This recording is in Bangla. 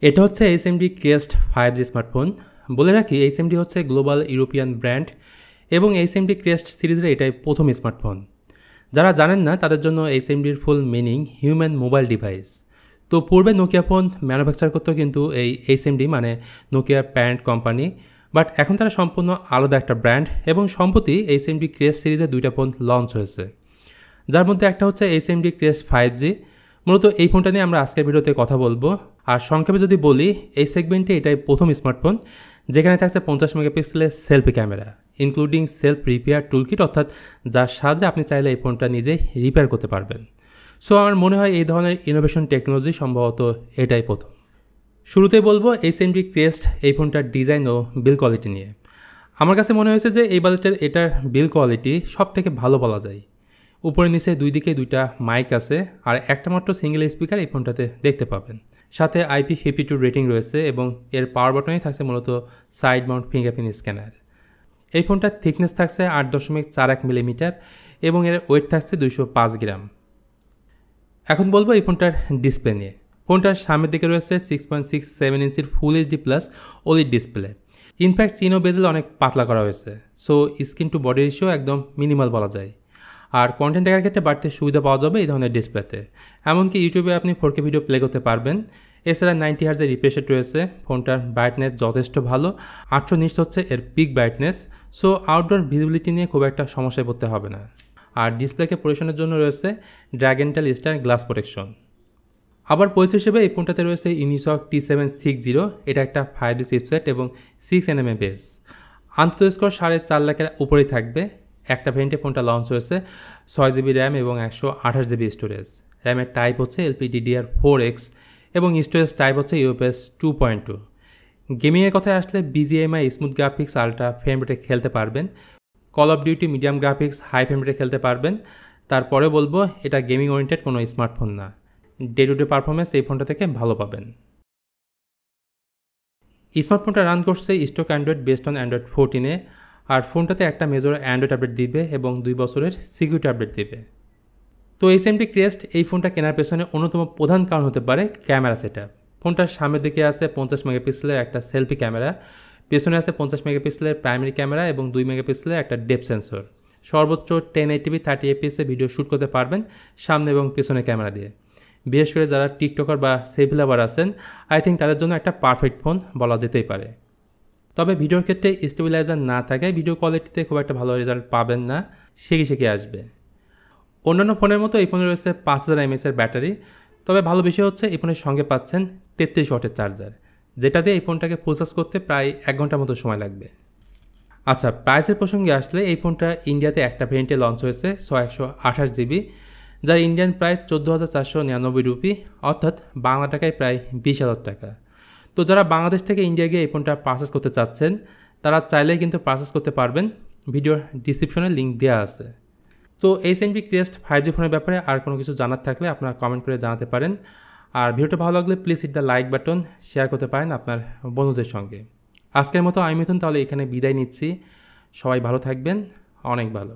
এটা হচ্ছে এইচএমডি ক্রেস্ট 5G স্মার্টফোন। বলে রাখি এইচএমডি হচ্ছে গ্লোবাল ইউরোপিয়ান ব্র্যান্ড এবং এইচএমডি ক্রেস্ট সিরিজের এটাই প্রথম স্মার্টফোন। যারা জানেন না তাদের জন্য এইচএমডির full meaning human mobile device. তো পূর্বে নোকিয়া ফোন ম্যানুফ্যাকচার করতো কিন্তু এই এইচএমডি মানে নোকিয়া প্যারেন্ট কোম্পানি, বাট এখন তারা সম্পূর্ণ আলাদা একটা ব্র্যান্ড এবং সম্প্রতি এইচএমডি ক্রেস্ট সিরিজে দুইটা ফোন লঞ্চ হয়েছে, যার মধ্যে একটা হচ্ছে এইচএমডি ক্রেস্ট 5G। মূলত এই ফোনটা নিয়ে আমরা আজকের ভিডিওতে কথা বলবো। আর সংক্ষেপে যদি বলি, এই সেগমেন্টে এটাই প্রথম স্মার্টফোন যেখানে থাকছে 50 মেগাপিক্সেলের selfie camera including self repair toolkit, অর্থাৎ যার সাহায্যে আপনি চাইলে এই ফোনটা নিজেই রিপেয়ার করতে পারবেন। সো আমার মনে হয় এই ধরনের ইনোভেশন টেকনোলজি সম্ভবত এটাই প্রথম। শুরুতেই বলবো এইচএমডি ক্রেস্ট এই ফোনটার ডিজাইন ও বিল কোয়ালিটি নিয়ে। আমার কাছে মনে হয়েছে যে এই বাজেটের এটার বিল কোয়ালিটি সব থেকে ভালো বলা যায়। উপরে নিচে দুই দিকে দুইটা মাইক আছে আর একটা মাত্র সিঙ্গেল স্পিকার এই ফোনটাতে দেখতে পাবেন। সাথে IP52 রেটিং রয়েছে এবং এর পাওয়ার বাটনেই থাকছে মূলত সাইড মাউন্ট ফিঙ্গারপ্রিন্ট স্ক্যানার। এই ফোনটার থিকনেস থাকছে 8.41 মিলিমিটার এবং এর ওয়েট থাকছে 205 গ্রাম। এখন বলবো এই ফোনটার ডিসপ্লে নিয়ে। ফোনটার সামনের দিকে রয়েছে 6.67 ইঞ্চির full HD plus OLED display. In fact সিনো বেজেল অনেক পাতলা করা হয়েছে, so screen to body ratio একদম মিনিমাল বলা যায়। আর কন্টেন্ট দেখার ক্ষেত্রে বাড়তে সুবিধা পাওয়া যাবে এই ধরনের ডিসপ্লেতে। এমনকি ইউটিউবে আপনি 4K ভিডিও প্লে করতে পারবেন। এছাড়া 90 হার্জের রিফ্রেশ রেট রয়েছে। ফোনটার ব্রাইটনেস যথেষ্ট ভালো, 819 হচ্ছে এর pick brightness. So outdoor visibility নিয়ে খুব একটা সমস্যায় পড়তে হবে না। আর ডিসপ্লেকে প্রোটেকশনের জন্য রয়েছে ড্র্যাগেন্টাল স্টার গ্লাস প্রোটেকশন। আবার পরিচয় হিসেবে এই ফোনটাতে রয়েছে ইউনিসক T760। এটা একটা 5G চিপসেট এবং 6nm বেস। আন্তঃ স্কোর 4.5 লাখের উপরেই থাকবে। একটা ভেরিয়েন্টে ফোনটা লঞ্চ হয়েছে 6GB র্যাম এবং 128GB স্টোরেজ। র্যামের টাইপ হচ্ছে LPDDR4X এবং স্টোরেজ টাইপ হচ্ছে UFS 2.2। গেমিংয়ের কথায় আসলে BGMI smooth graphics ultra frame রেটে খেলতে পারবেন। Call of duty medium graphics high frame রেটে খেলতে পারবেন। তারপরে বলবো এটা গেমিং ওরিয়েন্টেড কোনো স্মার্টফোন না। ডে টু ডে পারফরমেন্স এই ফোনটা থেকে ভালো পাবেন। স্মার্টফোনটা রান করছে stock Android based on Android 14-এ। আর ফোনটাতে একটা মেজর অ্যান্ড্রয়েড আপডেট দিবে এবং 2 বছরের সিকিউরিটি আপডেট দিবে। তো এইচএমডি ক্রেস্ট এই ফোনটা কেনার পেছনে অন্যতম প্রধান কারণ হতে পারে ক্যামেরা সেটআপ। ফোনটার সামনের দিকে আছে 50 মেগাপিক্সেলের একটা সেলফি ক্যামেরা, পেছনে আছে 50 মেগাপিক্সেলের প্রাইমারি ক্যামেরা এবং 2 মেগাপিক্সেলের একটা ডেপথ সেন্সর। সর্বোচ্চ 1080p 30fps ভিডিও শ্যুট করতে পারবেন সামনে এবং পেছনে ক্যামেরা দিয়ে। বিশেষ করে যারা টিকটকার বা সেলফি লাভার আছেন, আই থিঙ্ক তাদের জন্য একটা পারফেক্ট ফোন বলা যেতেই পারে। তবে ভিডিওর ক্ষেত্রে স্টেবিলাইজার না থাকায় ভিডিও কোয়ালিটিতে খুব একটা ভালো রেজাল্ট পাবেন না, সেকে আসবে। অন্যান্য ফোনের মতো এই ফোনে রয়েছে 5000 mAh এর ব্যাটারি। তবে ভালো বিষয় হচ্ছে এই ফোনের সঙ্গে পাচ্ছেন 33 ওয়াটের চার্জার, যেটা দিয়ে এই ফোনটাকে ফুল চার্জ করতে প্রায় 1 ঘন্টার মতো সময় লাগবে। আচ্ছা, প্রাইসের প্রসঙ্গে আসলে এই ফোনটা ইন্ডিয়াতে একটা ভেরিয়েন্টে লঞ্চ হয়েছে 128GB, যার ইন্ডিয়ান প্রাইস 14,499 রুপি, অর্থাৎ বাংলা টাকায় প্রায় 20,000 টাকা। তো যারা বাংলাদেশ থেকে ইন্ডিয়া গিয়ে এই ফোনটা পারচেস করতে চাচ্ছেন তারা চাইলেই কিন্তু পারচেস করতে পারবেন। ভিডিওর ডিসক্রিপশনে লিঙ্ক দেওয়া আছে। তো এইচএমডি ক্রেস্ট 5G ফোনের ব্যাপারে আর কোনো কিছু জানার থাকলে আপনারা কমেন্ট করে জানাতে পারেন। আর ভিডিওটা ভালো লাগলে please hit the like button, share করতে পারেন আপনার বন্ধুদের সঙ্গে। আজকের মতো আমি মিথুন তাহলে এখানে বিদায় নিচ্ছি। সবাই ভালো থাকবেন, অনেক ভালো।